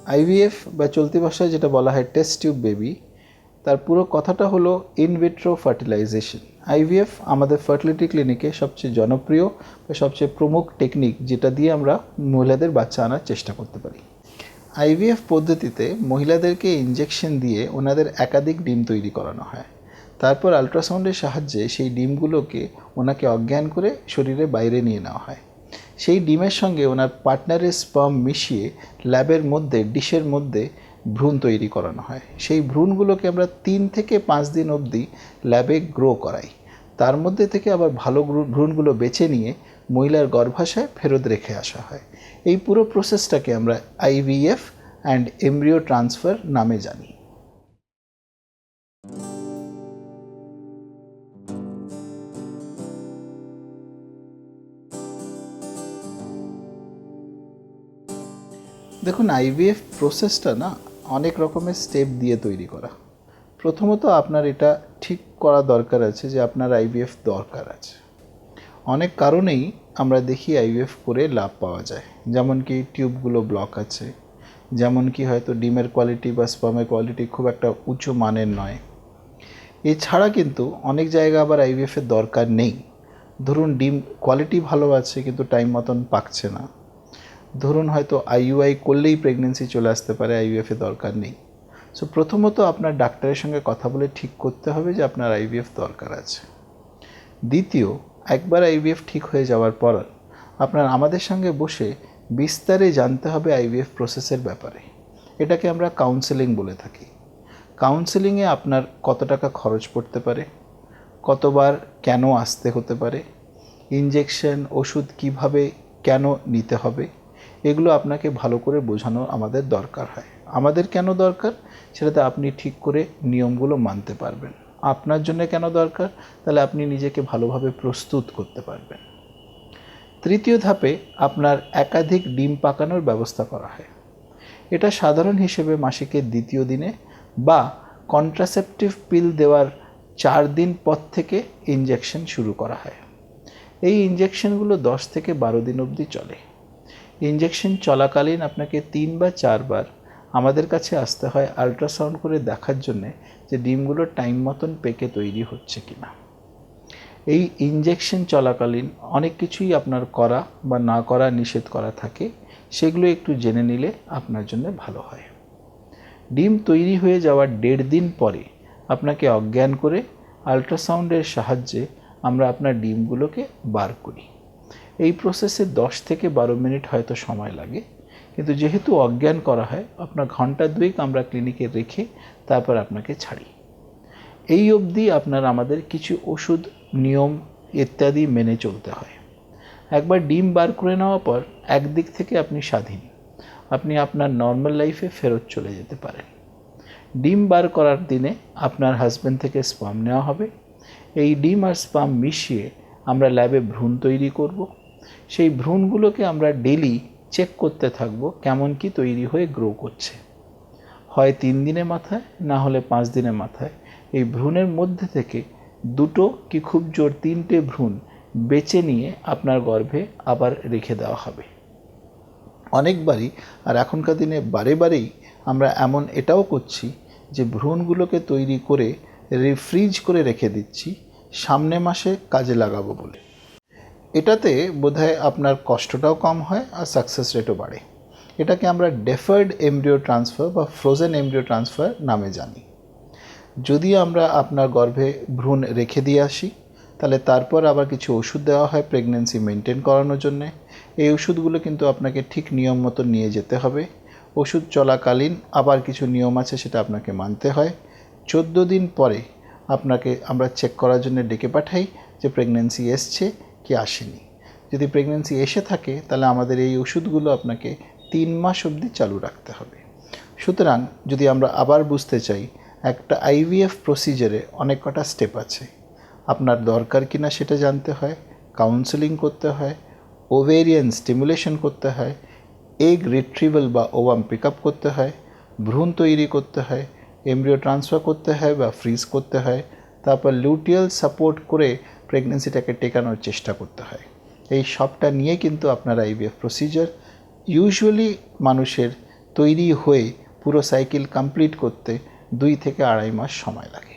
IVF বা চলতি ভাষায় যেটা বলা হয় টেস্ট টিউব বেবি, তার পুরো কথাটা হলো ইন ভিট্রো ফার্টিলাইজেশন। আইভিএফ আমাদের ফার্টিলিটি ক্লিনিকে সবচেয়ে জনপ্রিয় বা সবচেয়ে প্রমুখ টেকনিক, যেটা দিয়ে আমরা মহিলাদের বাচ্চা আনার চেষ্টা করতে পারি। আইভিএফ পদ্ধতিতে মহিলাদেরকে ইনজেকশন দিয়ে ওনাদের একাধিক ডিম তৈরি করানো হয়। তারপর আল্ট্রাসাউন্ডের সাহায্যে সেই ডিমগুলোকে ওনাকে অজ্ঞান করে শরীরের বাইরে নিয়ে নেওয়া হয়। সেই ডিমের সঙ্গে ওনার পার্টনারের স্পার্ম মিশিয়ে ল্যাবের মধ্যে ডিশের মধ্যে ভ্রূণ তৈরি করানো হয়। সেই ভ্রূণগুলোকে আমরা 3 থেকে 5 দিন অবধি ল্যাবে গ্রো করাই। তার মধ্যে থেকে আবার ভালো ভ্রূণগুলো বেছে নিয়ে মহিলার গর্ভাশয়ে ফেরত রেখে আসা হয়। এই পুরো প্রসেসটাকে আমরা আইভিএফ অ্যান্ড এমব্রিও ট্রান্সফার নামে জানি। দেখুন, আইভিএফ প্রসেসটা না অনেক রকমের স্টেপ দিয়ে তৈরি করা। প্রথমত আপনার এটা ঠিক করা দরকার আছে যে আপনার আইভিএফ দরকার আছে। অনেক কারণেই আমরা দেখি আইভিএফ করে লাভ পাওয়া যায়, যেমন কি টিউবগুলো ব্লক আছে, যেমন কি হয়তো ডিমের কোয়ালিটি বা স্পার্মের কোয়ালিটি খুব একটা উঁচু মানের নয়। এছাড়া কিন্তু অনেক জায়গা আবার আইভিএফের দরকার নেই। ধরুন ডিম কোয়ালিটি ভালো আছে কিন্তু টাইম মতন পাকছে না। ধরুন হয়তো আইইউআই করলেই প্রেগনেন্সি চলে আসতে পারে, আইভিএফের দরকার নেই। সো প্রথমত আপনার ডাক্তারের সঙ্গে কথা বলে ঠিক করতে হবে যে আপনার আইভিএফ দরকার আছে। দ্বিতীয়, একবার আইভিএফ ঠিক হয়ে যাওয়ার পর আপনার আমাদের সঙ্গে বসে বিস্তারে জানতে হবে আইভিএফ প্রসেসের ব্যাপারে। এটাকে আমরা কাউন্সেলিং বলে থাকি। কাউন্সেলিংয়ে আপনার কত টাকা খরচ পড়তে পারে, কতবার কেন আসতে হতে পারে, ইনজেকশন ওষুধ কিভাবে কেন নিতে হবে, এগুলো আপনাকে ভালো করে বোঝানো আমাদের দরকার হয়। আমাদের কেন দরকার সেটাতে আপনি ঠিক করে নিয়মগুলো মানতে পারবেন। আপনার জন্য কেন দরকার, তাহলে আপনি নিজেকে ভালোভাবে প্রস্তুত করতে পারবেন। তৃতীয় ধাপে আপনার একাধিক ডিম পাকানোর ব্যবস্থা করা হয়। এটা সাধারণ হিসেবে মাসিকের দ্বিতীয় দিনে বা কন্ট্রাসেপটিভ পিল দেওয়ার 4 দিন পর থেকে ইনজেকশন শুরু করা হয়। এই ইনজেকশনগুলো 10 থেকে 12 দিন অবধি চলে। ইনজেকশন চলাকালীন আপনাকে 3 বা 4 বার আমাদের কাছে আসতে হয় আল্ট্রাসাউন্ড করে দেখার জন্যে যে ডিমগুলো টাইম মতন পেকে তৈরি হচ্ছে কিনা। এই ইনজেকশন চলাকালীন অনেক কিছুই আপনার করা বা না করা নিষেধ করা থাকে, সেগুলো একটু জেনে নিলে আপনার জন্য ভালো হয়। ডিম তৈরি হয়ে যাওয়ার 1.5 দিন পরে আপনাকে অজ্ঞান করে আল্ট্রাসাউন্ডের সাহায্যে আমরা আপনার ডিমগুলোকে বার করি। এই প্রসেসে 10 থেকে 12 মিনিট হয়তো সময় লাগে, কিন্তু যেহেতু অজ্ঞান করা হয় আপনার ঘন্টা 2 আমরা ক্লিনিকে রেখে তারপর আপনাকে ছাড়ি। এই অবধি আপনার আমাদের কিছু ওষুধ, নিয়ম ইত্যাদি মেনে চলতে হয়। একবার ডিম বার করে নেওয়ার পর একদিক থেকে আপনি স্বাধীন, আপনি আপনার নর্মাল লাইফে ফেরত চলে যেতে পারেন। ডিম বার করার দিনে আপনার হাজব্যান্ড থেকে স্পার্ম নেওয়া হবে। এই ডিম আর স্পার্ম মিশিয়ে আমরা ল্যাবে ভ্রূণ তৈরি করব। সেই ভ্রূণগুলোকে আমরা ডেলি চেক করতে থাকব কেমন কি তৈরি হয়ে গ্রো করছে। হয় 3 দিনের মাথায়, না হলে 5 দিনের মাথায় এই ভ্রূণের মধ্যে থেকে 2টো কি খুব জোর 3টে ভ্রূণ বেছে নিয়ে আপনার গর্ভে আবার রেখে দেওয়া হবে। অনেকবারই আর এখনকার দিনে বারেই আমরা এমন এটাও করছি যে ভ্রূণগুলোকে তৈরি করে রিফ্রিজ করে রেখে দিচ্ছি সামনে মাসে কাজে লাগাবো বলে। এটাতে বোধহয় আপনার কষ্টটাও কম হয় আর সাকসেস রেটও বাড়ে। এটাকে আমরা ডেফার্ড এমব্রিও ট্রান্সফার বা ফ্রোজেন এমব্রিও ট্রান্সফার নামে জানি। যদি আমরা আপনার গর্ভে ভ্রূণ রেখে দিয়ে আসি, তাহলে তারপর আবার কিছু ওষুধ দেওয়া হয় প্রেগনেন্সি মেনটেন করানোর জন্যে। এই ওষুধগুলো কিন্তু আপনাকে ঠিক নিয়ম মতো নিয়ে যেতে হবে। ওষুধ চলাকালীন আবার কিছু নিয়ম আছে, সেটা আপনাকে মানতে হয়। 14 দিন পরে আপনাকে আমরা চেক করার জন্য ডেকে পাঠাই যে প্রেগনেন্সি এসছে কি আসেনি। যদি প্রেগনেন্সি এসে থাকে তাহলে আমাদের এই ওষুধগুলো আপনাকে 3 মাস অবধি চালু রাখতে হবে। সুতরাং যদি আমরা আবার বুঝতে চাই, একটা আইভিএফ প্রসিজারে অনেক কটা স্টেপ আছে। আপনার দরকার কিনা সেটা জানতে হয়, কাউন্সেলিং করতে হয়, ওভেরিয়ান স্টিমুলেশন করতে হয়, এগ রিট্রিভাল বা ওভাম পিক আপ করতে হয়, ভ্রূণ তৈরি করতে হয়, এমব্রিও ট্রান্সফার করতে হয় বা ফ্রিজ করতে হয়, তারপর লুটিয়াল সাপোর্ট করে প্রেগনেন্সিটাকে টেকানোর চেষ্টা করতে হয়। এই সবটা নিয়ে কিন্তু আপনার আইভিএফ প্রসিজার। ইউজুয়ালি মানুষের তৈরি হয়ে পুরো সাইকেল কমপ্লিট করতে 2 থেকে 2.5 মাস সময় লাগে।